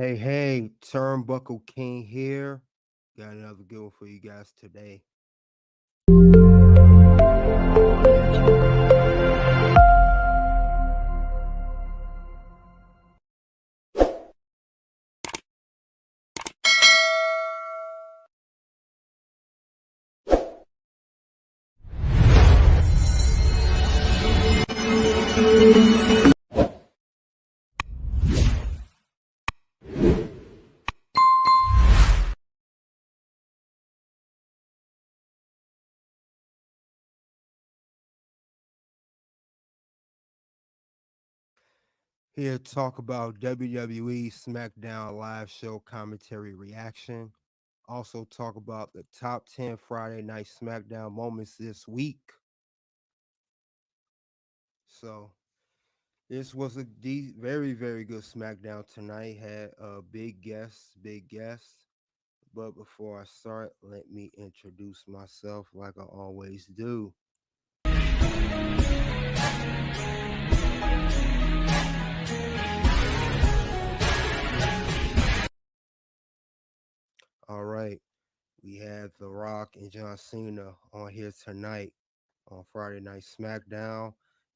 Hey, Turnbuckle King here. Got another good one for you guys today. Here to talk about WWE Smackdown live show commentary reaction. Also talk about the top 10 Friday night Smackdown moments this week. So this was a very, very good Smackdown tonight. Had a big guest. But before I start, let me introduce myself like I always do. All right. We had The Rock and John Cena on here tonight on Friday Night SmackDown.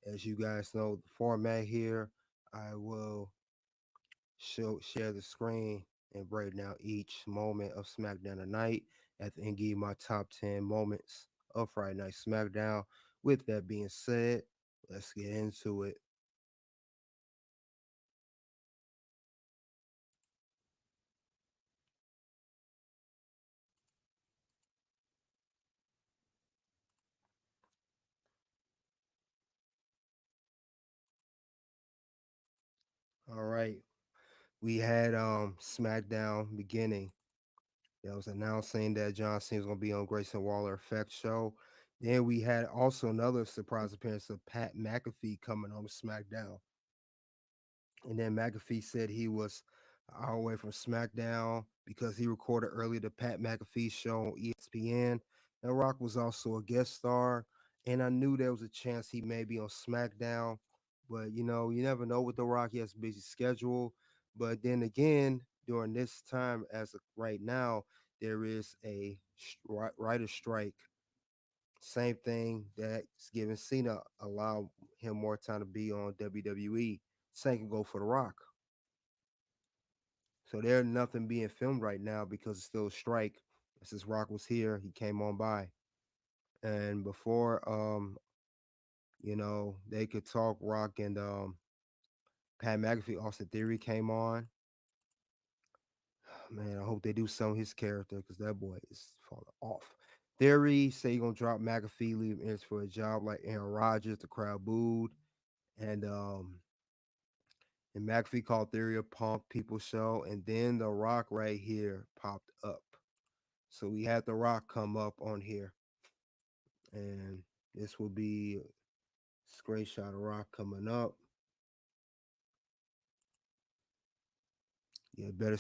As you guys know, the format here, I will share the screen and break down each moment of SmackDown tonight. At the end, give you my top 10 moments of Friday Night SmackDown. With that being said, let's get into it. All right. We had SmackDown beginning. That was announcing that John Cena was going to be on Grayson Waller Effect show. Then we had also another surprise appearance of Pat McAfee coming on SmackDown. And then McAfee said he was an hour away from SmackDown because he recorded earlier the Pat McAfee show on ESPN. And Rock was also a guest star. And I knew there was a chance he may be on SmackDown. But, you never know with The Rock. He has a busy schedule. But then again, during this time, as of right now, there is a writer strike. Same thing that's giving Cena allow him more time to be on WWE. Same can go for The Rock. So there's nothing being filmed right now because it's still a strike. Since Rock was here, he came on by. And before they could talk, Rock and Pat McAfee, Austin Theory came on. Man, I hope they do some of his character because that boy is falling off. Theory say he gonna drop McAfee, leave him for a job like Aaron Rodgers. The crowd booed. And McAfee called Theory a punk people show. And then The Rock right here popped up. So we had The Rock come up on here. And this will be a screenshot of Rock coming up. Yeah, better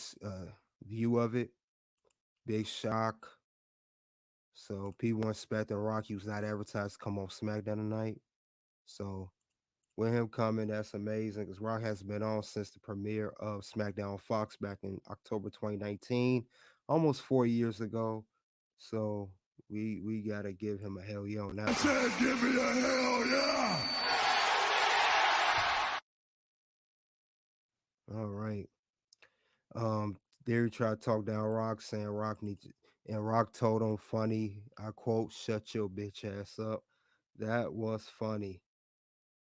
view of it. Big shock. So people expecting Rock. He was not advertised to come on SmackDown tonight. So with him coming, that's amazing because Rock has been on since the premiere of SmackDown Fox back in October 2019, almost 4 years ago. So we gotta give him a hell yeah on that. I said, give me a hell yeah. All right. They tried to talk down Rock, saying Rock needs, and Rock told him funny. I quote, "Shut your bitch ass up." That was funny.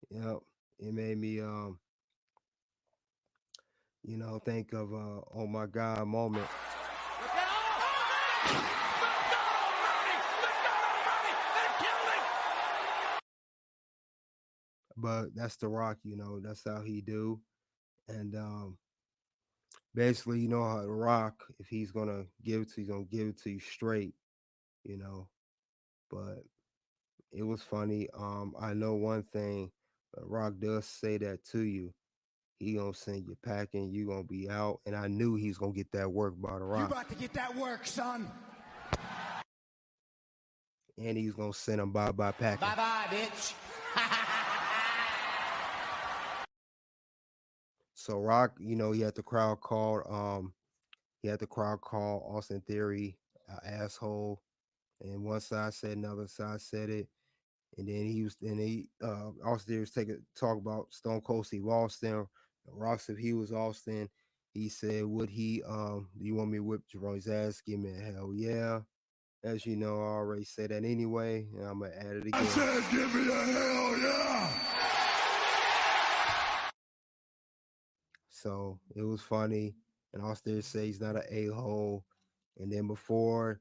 Yep, it made me think of oh my god moment. But that's The Rock, that's how he do. And basically, you know how The Rock, if he's gonna give it to you, he's gonna give it to you straight, you know. But it was funny. I know one thing, Rock does say that to you. He gonna send you packing, you gonna be out. And I knew he's gonna get that work by The You Rock. about to get that work, son. And he's gonna send him bye-bye packing. Bye-bye, bitch. So Rock, he had the crowd called Austin Theory asshole, and one side said another side said it, and then Austin Theory was taking talk about Stone Cold Steve Austin. Rock said if he was Austin, he said, would he do you want me to whip Jerome's ass? Give me a hell yeah. As you know, I already said that anyway, and I'm gonna add it I again. said, give me a hell yeah. So it was funny, and Austin said he's not an a-hole. And then before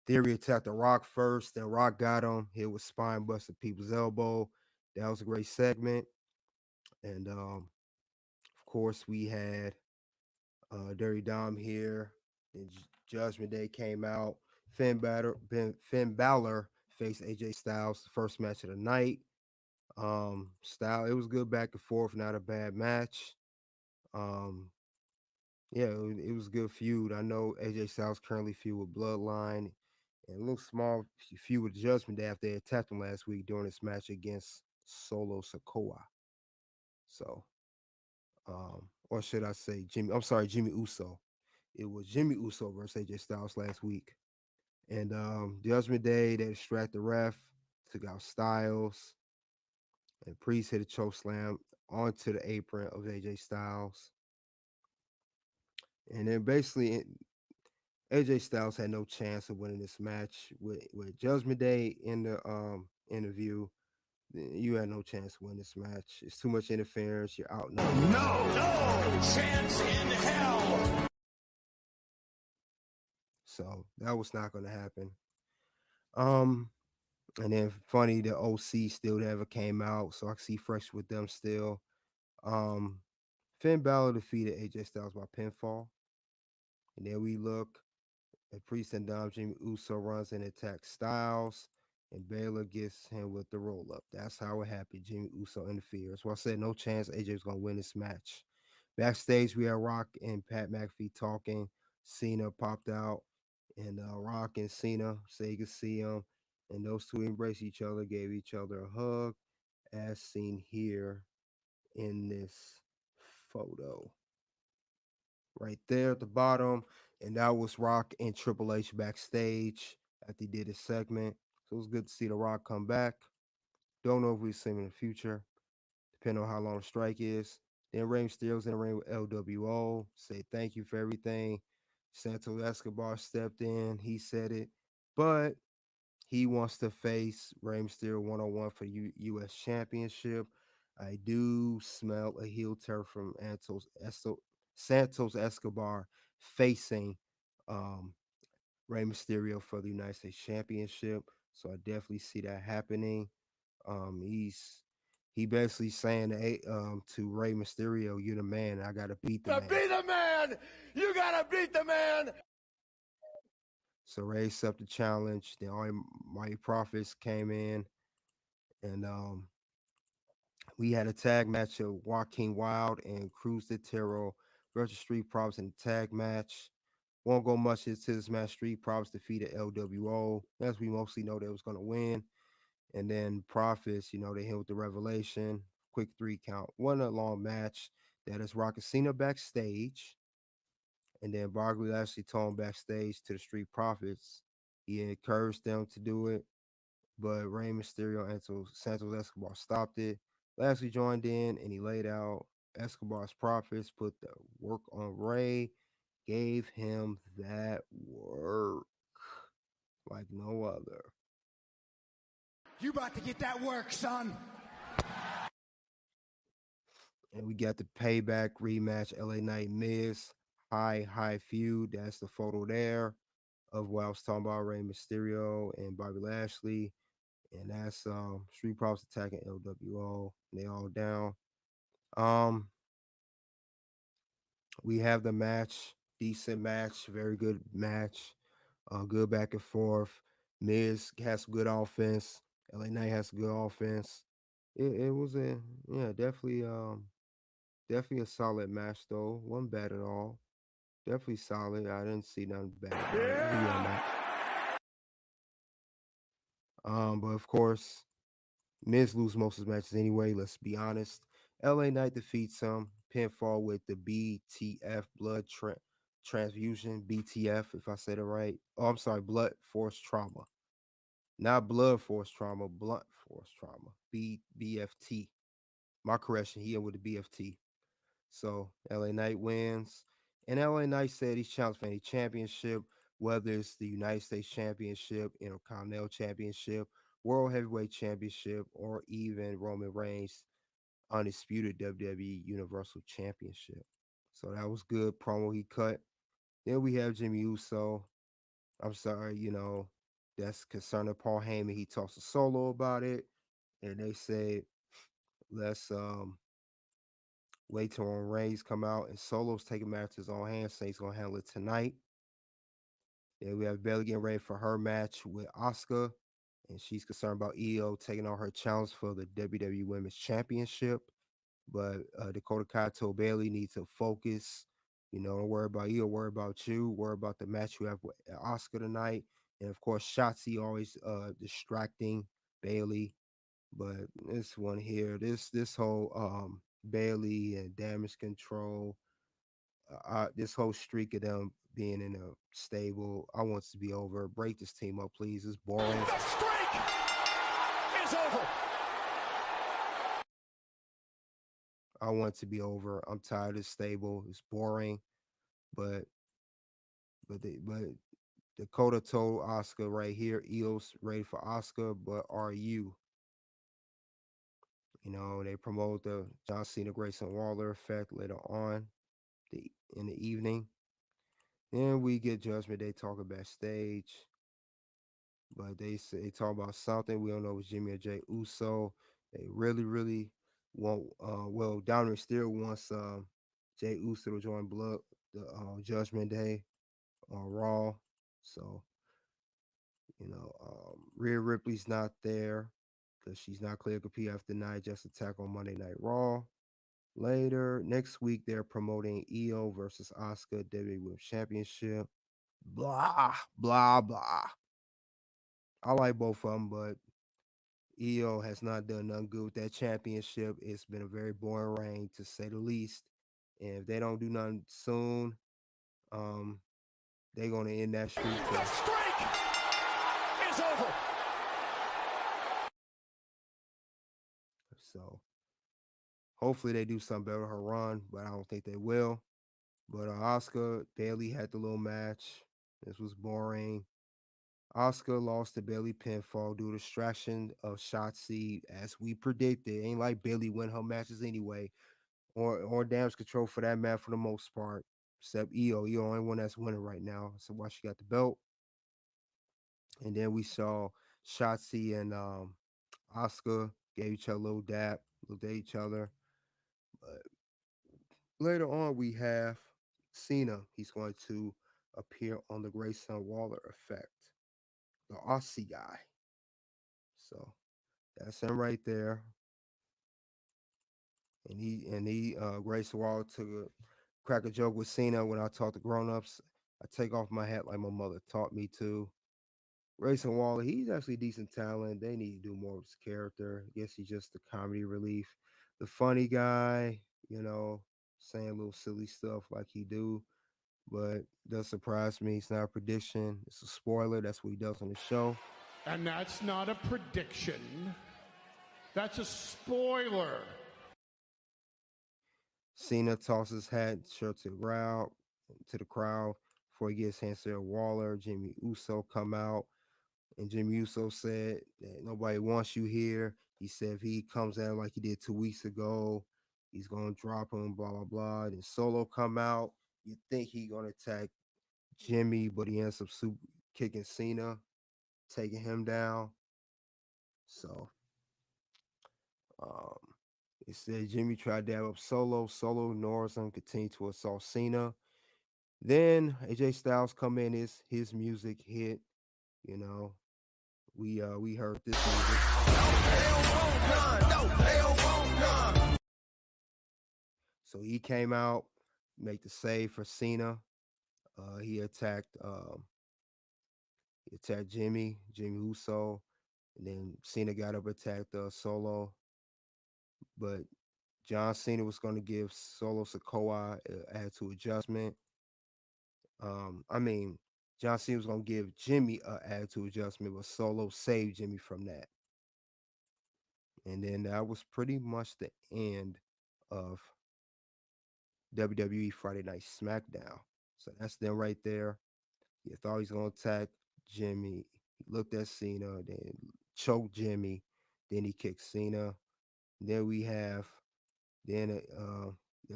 Theory attacked the Rock first, then Rock got him, hit with spine busted people's elbow. That was a great segment. And of course we had Dirty Dom here. Then Judgment Day came out. Finn Balor faced AJ Styles, the first match of the night. It was good back and forth, not a bad match. Um, yeah, it was a good feud. I know AJ Styles currently feud with Bloodline, and a little small feud with Judgment Day after they attacked him last week during this match against Solo Sokoa. So, or should I say Jimmy? I'm sorry, Jimmy Uso. It was Jimmy Uso versus AJ Styles last week. And Judgment Day, they distracted the ref, took out Styles, and Priest hit a choke slam onto the apron of AJ Styles. And then basically AJ Styles had no chance of winning this match with Judgment Day in the interview. You had no chance to win this match. It's too much interference. You're out now. No chance in hell. So that was not going to happen. Um, and then funny, the OC still never came out, so I see fresh with them still. Um, Finn Balor defeated AJ Styles by pinfall, and then we look at Priest and Dom. Jimmy Uso runs and attacks Styles, and Baylor gets him with the roll up. That's how it happened. Jimmy Uso interferes. So I said no chance AJ was gonna win this match. Backstage, we had Rock and Pat McAfee talking. Cena popped out, and Rock and Cena say you could see him, and those two embraced each other, gave each other a hug, as seen here in this photo right there at the bottom. And that was Rock and Triple H backstage after he did his segment. So it was good to see The Rock come back. Don't know if we'll see him in the future, depending on how long the strike is. Then Rey Mysterio's in the ring with LWO. Say thank you for everything. Santos Escobar stepped in. He said it. But he wants to face Rey Mysterio 101 for U.S. Championship. I do smell a heel turn from Santos Escobar facing um, Rey Mysterio for the United States Championship. So I definitely see that happening. He basically saying to Rey Mysterio, "You're the man. I gotta beat the To man." be the man, you gotta beat the man. So Ray accepted the challenge. Then all my prophets came in, and we had a tag match of Joaquin Wild and Cruz de Terror versus Street Profits in the tag match. Won't go much into this match. Street Profits defeated LWO. As we mostly know, they was going to win. And then Profits, they hit with the revelation. Quick 3 count. Wasn't a long match. That is Rock Cena backstage. And then Barkley Lashley told him backstage to the Street Profits. He encouraged them to do it, but Rey Mysterio and Santos Escobar stopped it. Lashley joined in and he laid out Escobar's Profits, put the work on Rey, gave him that work like no other. You about to get that work, son. And we got the payback rematch, LA Knight Miz, high feud. That's the photo there of what I was talking about, Rey Mysterio and Bobby Lashley. And that's Street Profits attacking LWO. And they all down. Um, we have the match, decent match, very good match, good back and forth. Miz has good offense. LA Knight has good offense. It was definitely a solid match though. Wasn't bad at all. Definitely solid. I didn't see nothing bad about it. It was a good match. But of course, Miz lose most of his matches anyway. Let's be honest. LA Knight defeats him, pinfall with the BTF transfusion, BTF, if I said it right. Oh, I'm sorry, blood force trauma. Not blood force trauma, blunt force trauma. BFT. My correction, he with the BFT. So LA Knight wins. And LA Knight said he's challenged for any championship, whether it's the United States Championship, Intercontinental Championship, World Heavyweight Championship, or even Roman Reigns' undisputed WWE Universal Championship. So that was good promo he cut. Then we have Jimmy Uso. I'm sorry, that's concerning Paul Heyman. He talks to Solo about it, and they say let's wait till when Reigns come out, and Solo's taking matters to his own hands, saying he's gonna handle it tonight. Then we have Bayley getting ready for her match with Asuka, and she's concerned about EO taking on her challenge for the WWE Women's Championship. But Dakota Kai told Bayley needs to focus. Don't worry about you, worry about you, worry about the match you have with Oscar tonight. And of course, Shotzi always distracting Bayley. But this one here, this whole Bayley and damage control, this whole streak of them being in a stable, I want it to be over. Break this team up, please. It's boring. The streak is over. I want it to be over. I'm tired of stable. It's boring. But but Dakota told Oscar right here, EOS ready for Oscar, but are you? They promote the John Cena Grayson Waller effect later on in the evening. Then we get Judgment Day talking backstage. But they talk about something. We don't know if it's Jimmy or Jay Uso. They really, really want Dominic still wants Jay Uso to join the Judgment Day on Raw. So Rhea Ripley's not there because she's not clear to compete after night. Just attack on Monday Night Raw. Later next week, they're promoting EO versus Asuka WWE Women's Championship. Blah blah blah. I like both of them, but EO has not done nothing good with that championship. It's been a very boring reign, to say the least. And if they don't do nothing soon, um, they're gonna end that streak The too. streak is over. So hopefully they do something better with her run, but I don't think they will. But Oscar Bailey had the little match. This was boring. Oscar lost to Bailey pinfall due to distraction of Shotzi, as we predicted. Ain't like Bailey win her matches anyway, or damage control for that match for the most part. Except EO, EO only one that's winning right now. So why she got the belt? And then we saw Shotzi and Oscar gave each other a little dap, looked at each other. But later on, we have Cena. He's going to appear on the Grayson Waller effect, the Aussie guy. So that's him right there. And he Grayson Waller took a crack a joke with Cena when I talk to grown-ups. I take off my hat like my mother taught me to. Grayson Waller, he's actually decent talent. They need to do more with his character. I guess he's just the comedy relief, the funny guy, saying little silly stuff like he do. But it does surprise me. It's not a prediction. It's a spoiler. That's what he does on the show. And that's not a prediction. That's a spoiler. Cena tosses hat, shirt to the crowd before he gets hands to Waller. Jimmy Uso come out, and Jimmy Uso said that nobody wants you here. He said if he comes at him like he did 2 weeks ago, he's gonna drop him. Blah blah blah. Then Solo come out. You think he gonna attack Jimmy, but he ends up super kicking Cena, taking him down. So um, it said Jimmy tried to dab up Solo. Solo ignores him, continued to assault Cena. Then AJ Styles come in, his music hit. You know, we heard this music. So he came out, make the save for Cena. He attacked Jimmy Uso, and then Cena got up attacked Solo, but John Cena was going to give Solo Sikoa attitude adjustment. I mean, John Cena was going to give Jimmy a attitude adjustment, but Solo saved Jimmy from that. And then that was pretty much the end of WWE Friday Night SmackDown. So that's them right there. He thought he was gonna attack Jimmy. He looked at Cena, then choked Jimmy. Then he kicked Cena. Then we have that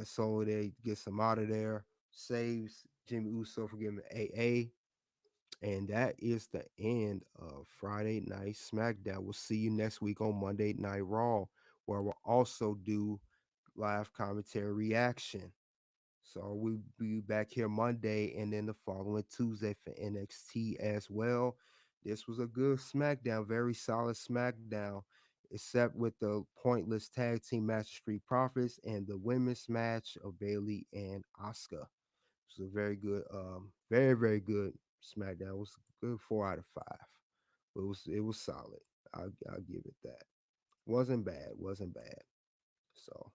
Solo there gets him out of there, saves Jimmy Uso for giving AA. And that is the end of Friday Night SmackDown. We'll see you next week on Monday Night Raw, where we'll also do live commentary reaction. So we'll be back here Monday and then the following Tuesday for NXT as well. This was a good SmackDown, very solid SmackDown, except with the pointless tag team match of Street Profits and the women's match of Bailey and Asuka. It was a very good, very good SmackDown. It was a good 4 out of 5. It was solid. I'll give it that. Wasn't bad. So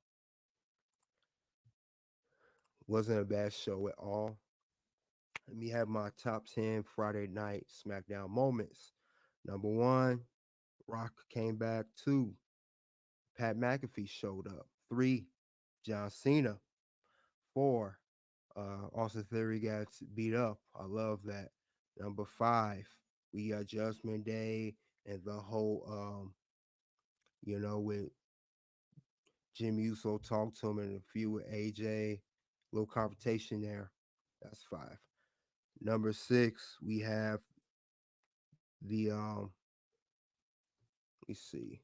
wasn't a bad show at all. Let me have my top 10 Friday night SmackDown moments. Number one, Rock came back. Two, Pat McAfee showed up. Three, John Cena. Four, Austin Theory got beat up. I love that. Number five, we got Judgment Day and the whole, with Jimmy Uso talked to him in a feud with AJ. Little confrontation there. That's five. Number six, we have the let me see.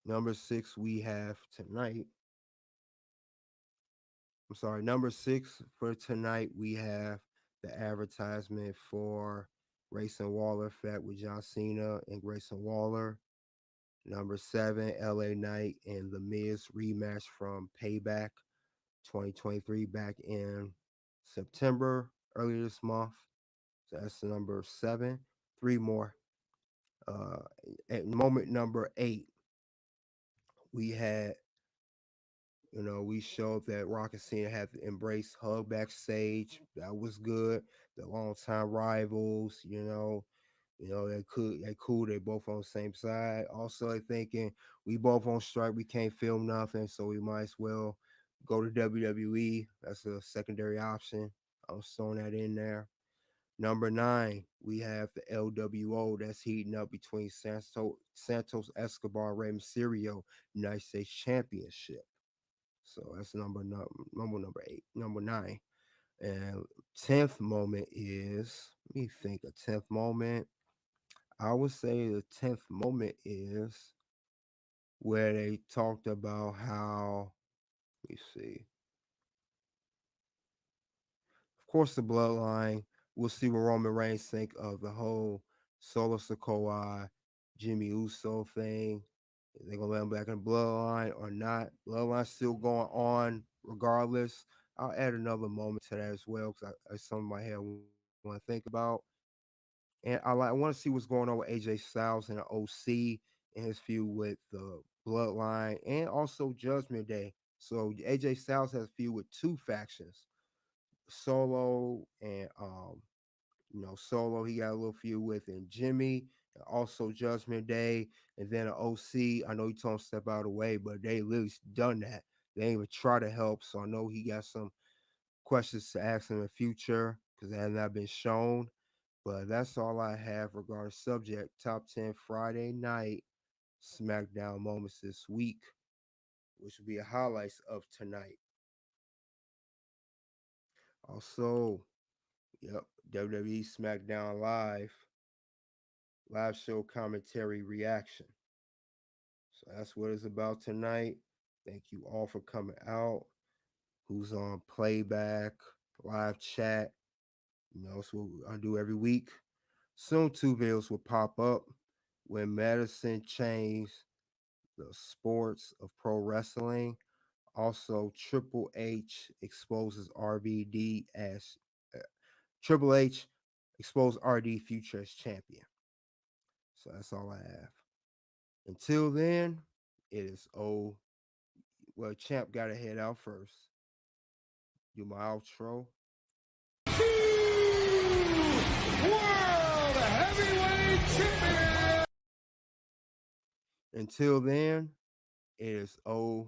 Number six, we have tonight. I'm sorry, number six for tonight, we have the advertisement for Grayson Waller Effect with John Cena and Grayson Waller. Number seven, LA Knight and The Miz rematch from Payback 2023 back in September, earlier this month. So that's the number seven. Three more. Uh, at moment number eight, we had we showed that Rock and Cena had to embrace hug backstage. That was good. The longtime rivals, they cool. They both on the same side. Also, they thinking we both on strike. We can't film nothing, so we might as well go to WWE. That's a secondary option. I was throwing that in there. Number nine, we have the LWO that's heating up between Santos Escobar and Rey Mysterio, United States Championship. So that's number eight, number nine. And 10th moment is, let me think, a 10th moment. I would say the 10th moment is where they talked about how, let me see, of course, the bloodline. We'll see what Roman Reigns think of the whole Solo Sikoa, Jimmy Uso thing. They're gonna let him back in the bloodline or not. Bloodline's still going on regardless. I'll add another moment to that as well because I some of my head I want to think about. And I want to see what's going on with AJ Styles and the OC and his feud with the Bloodline and also Judgment Day. So AJ Styles has a feud with two factions, Solo and Solo, he got a little feud with, and Jimmy, and also Judgment Day, and then an OC. I know he told him to step out of the way, but they literally done that. They ain't even try to help, so I know he got some questions to ask in the future because that has not been shown. But that's all I have regarding subject top 10 Friday night SmackDown moments this week, which will be a highlights of tonight. Also, yep, WWE SmackDown live show commentary reaction. So that's what it's about tonight. Thank you all for coming out. Who's on playback, live chat. It's what I do every week. Soon two videos will pop up when Madison changed the sports of pro wrestling. Also, Triple H exposes RVD as Triple H exposed RD Future as champion. So that's all I have. Until then, it is O. Well, champ got to head out first. Do my outro. World Heavyweight Champion! Until then, it is OUT.